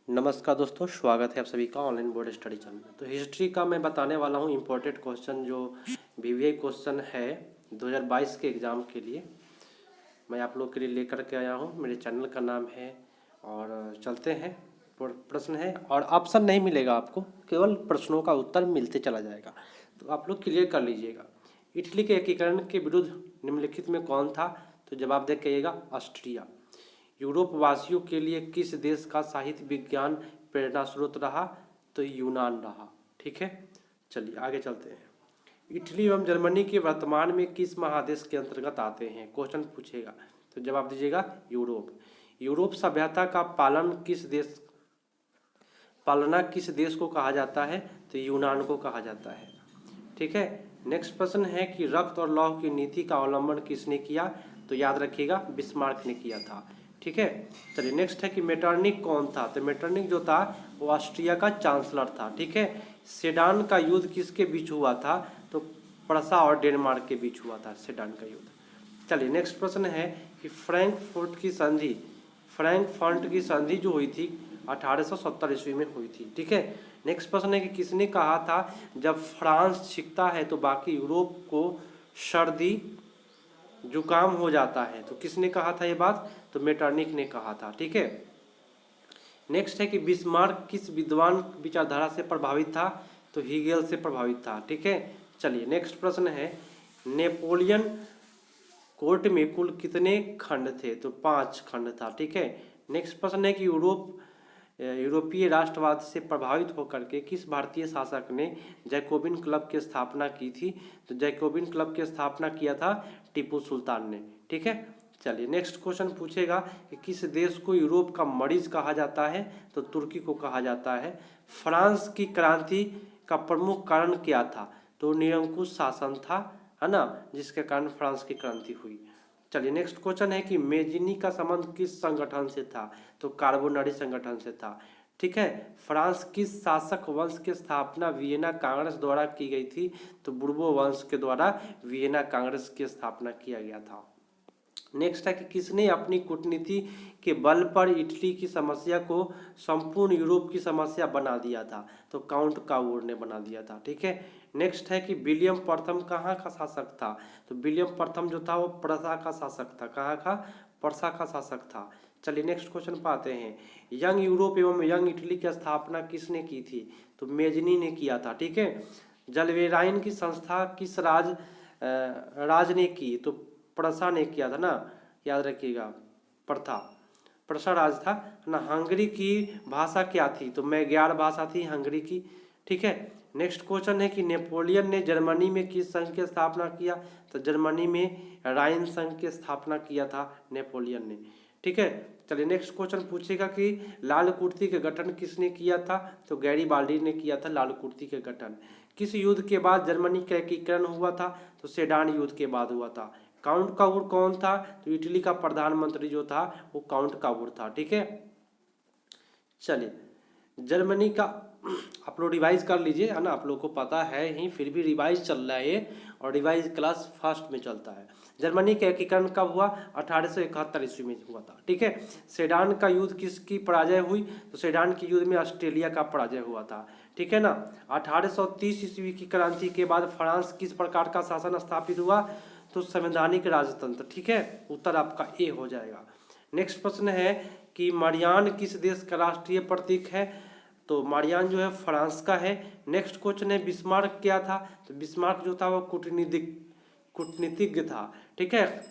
नमस्कार दोस्तों, स्वागत है आप सभी का ऑनलाइन बोर्ड स्टडी चैनल में। तो हिस्ट्री का मैं बताने वाला हूँ इम्पोर्टेंट क्वेश्चन जो वीवीआई क्वेश्चन है 2022 के एग्ज़ाम के लिए मैं आप लोग के लिए लेकर के आया हूँ। मेरे चैनल का नाम है और चलते हैं। प्रश्न है और ऑप्शन नहीं मिलेगा आपको, केवल प्रश्नों का उत्तर मिलते चला जाएगा, तो आप लोग क्लियर कर लीजिएगा। इटली के एकीकरण के विरुद्ध निम्नलिखित में कौन था? तो जवाब दे कहिएगा ऑस्ट्रिया। यूरोप वासियों के लिए किस देश का साहित्य विज्ञान प्रेरणा स्रोत रहा? तो यूनान रहा। ठीक है, चलिए आगे चलते हैं। इटली एवं जर्मनी के वर्तमान में किस महादेश के अंतर्गत आते हैं? क्वेश्चन पूछेगा तो जवाब दीजिएगा यूरोप। यूरोप सभ्यता का पालना किस देश को कहा जाता है? तो यूनान को कहा जाता है। ठीक है, नेक्स्ट प्रश्न है कि रक्त और लौह की नीति का अवलंबन किसने किया? तो याद रखिएगा बिस्मार्क ने किया था। ठीक है, चलिए नेक्स्ट है कि मेटरनिक कौन था? तो मेटरनिक जो था वो ऑस्ट्रिया का चांसलर था। ठीक है, सेडान का युद्ध किसके बीच हुआ था? तो प्रसा और डेनमार्क के बीच हुआ था सेडान का युद्ध। चलिए नेक्स्ट प्रश्न है कि फ्रैंकफर्ट की संधि जो हुई थी 1870 ईस्वी में हुई थी। ठीक है, नेक्स्ट प्रश्न है कि किसने कहा था जब फ्रांस छिकता है तो बाकी यूरोप को सर्दी जुकाम हो जाता है? तो किसने कहा था ये बात? तो मेटरनिक ने कहा था। ठीक है, नेक्स्ट है कि बिस्मार्क किस विद्वान विचारधारा से प्रभावित था? तो हीगेल से प्रभावित था। ठीक है, चलिए नेक्स्ट प्रश्न है नेपोलियन कोर्ट में कुल कितने खंड थे? तो 5 खंड था। ठीक है, नेक्स्ट प्रश्न है कि यूरोपीय राष्ट्रवाद से प्रभावित होकर के किस भारतीय शासक ने जैकोबिन क्लब की स्थापना की थी? तो जैकोबिन क्लब की स्थापना किया था टीपू सुल्तान ने। ठीक है, चलिए नेक्स्ट क्वेश्चन पूछेगा कि किस देश को यूरोप का मरीज कहा जाता है? तो तुर्की को कहा जाता है। फ्रांस की क्रांति का प्रमुख कारण क्या था? तो निरंकुश शासन था, है ना, जिसके कारण फ्रांस की क्रांति हुई। चलिए नेक्स्ट क्वेश्चन है कि मेजिनी का संबंध किस संगठन से था? तो कार्बोनरी संगठन से था। ठीक है, फ्रांस किस शासक वंश की स्थापना वियना कांग्रेस द्वारा की गई थी? तो बुर्बो वंश के द्वारा वियना कांग्रेस की स्थापना किया गया था। नेक्स्ट है कि किसने अपनी कूटनीति के बल पर इटली की समस्या को संपूर्ण यूरोप की समस्या बना दिया था? तो काउंट काउर ने बना दिया था। ठीक है, नेक्स्ट है कि विलियम प्रथम कहाँ का शासक था? तो विलियम प्रथम जो था वो प्रसा का शासक था। कहाँ का? प्रसा का शासक था। चलिए नेक्स्ट क्वेश्चन पाते हैं। यंग यूरोप एवं यंग इटली की स्थापना किसने की थी? तो मेजनी ने किया था। ठीक है, जलवेराइन की संस्था किस राज ने की? तो प्रसा ने किया था ना, याद रखिएगा, प्रसा राज था ना। हंगरी की भाषा क्या थी? तो मैग्यार भाषा थी हंगरी की। ठीक है, नेक्स्ट क्वेश्चन है कि नेपोलियन ने जर्मनी में किस संघ की स्थापना किया? तो जर्मनी में राइन संघ की स्थापना किया था नेपोलियन ने। ठीक है, चलिए नेक्स्ट क्वेश्चन पूछेगा कि लाल कुर्ती का गठन किसने किया था? तो गैरीबाल्डी ने किया था लाल कुर्ती के गठन। किस युद्ध के बाद जर्मनी का एकीकरण हुआ था? तो सेडान युद्ध के बाद हुआ था। काउंट काउर कौन था? तो इटली का प्रधानमंत्री जो था वो काउंट काउर था। ठीक है, चलिए जर्मनी का आप लोग रिवाइज कर लीजिए, है ना, आप लोग को पता है ही, फिर भी रिवाइज चल रहा है ये, और रिवाइज क्लास फर्स्ट में चलता है। जर्मनी का एकीकरण कब हुआ? 1871 ईस्वी में हुआ था। ठीक है, सेडान का युद्ध किसकी पराजय हुई? तो सेडान के युद्ध में ऑस्ट्रेलिया का पराजय हुआ था। ठीक है ना। 1830 ईस्वी की क्रांति के बाद फ्रांस किस प्रकार का शासन स्थापित हुआ? तो संवैधानिक राजतंत्र। ठीक है, उत्तर आपका ए हो जाएगा। नेक्स्ट प्रश्न है कि मारियान किस देश का राष्ट्रीय प्रतीक है? तो मारियान जो है फ्रांस का है। नेक्स्ट क्वेश्चन है बिस्मार्क क्या था? तो बिस्मार्क जो था वो कूटनीतिज्ञ था। ठीक है,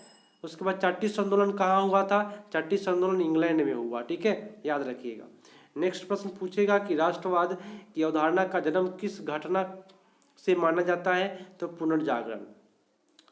उसके बाद चार्टिस्ट आंदोलन कहाँ हुआ था? चार्टिस्ट आंदोलन इंग्लैंड में हुआ। ठीक है, याद रखिएगा। नेक्स्ट प्रश्न पूछेगा कि राष्ट्रवाद की अवधारणा का जन्म किस घटना से माना जाता है? तो पुनर्जागरण।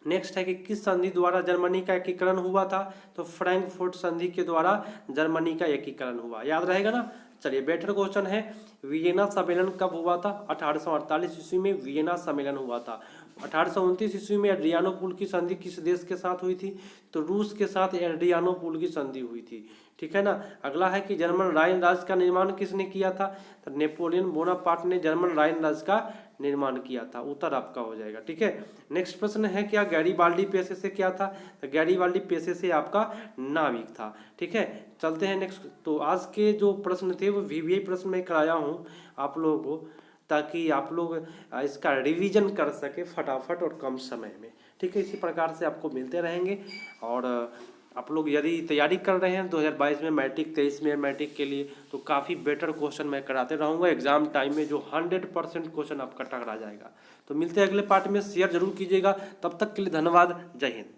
नेक्स्ट है कि किस संधि द्वारा जर्मनी का एकीकरण हुआ था? तो फ्रैंकफर्ट संधि के द्वारा जर्मनी का एकीकरण हुआ। याद रहेगा ना। चलिए बेटर क्वेश्चन है वियना सम्मेलन कब हुआ था? 1848 ईस्वी में वियना सम्मेलन हुआ था। 1829 ईस्वी में एड्रियानोपुल की संधि किस देश के साथ हुई थी? तो रूस के साथ एड्रियानोपुल की संधि हुई थी। ठीक है ना। अगला है कि जर्मन राइन राज्य का निर्माण किसने किया था? तो नेपोलियन बोनापार्ट ने जर्मन राइन राज्य का निर्माण किया था। उत्तर आपका हो जाएगा। ठीक है, नेक्स्ट प्रश्न है क्या गैरीबाल्डी पेशे से क्या था? तो गैरीबाल्डी पेशे से आपका नाविक था। ठीक है, चलते हैं नेक्स्ट। तो आज के जो प्रश्न थे वो वीवीआई प्रश्न में कराया हूँ आप लोगों को, ताकि आप लोग इसका रिवीजन कर सके फटाफट और कम समय में। ठीक है, इसी प्रकार से आपको मिलते रहेंगे। और आप लोग यदि तैयारी कर रहे हैं 2022 में मैट्रिक, 23 में मैट्रिक के लिए, तो काफ़ी बेटर क्वेश्चन मैं कराते रहूँगा एग्जाम टाइम में, जो 100% क्वेश्चन आपका टकरा जाएगा। तो मिलते हैं अगले पार्ट में, शेयर जरूर कीजिएगा। तब तक के लिए धन्यवाद, जय हिंद।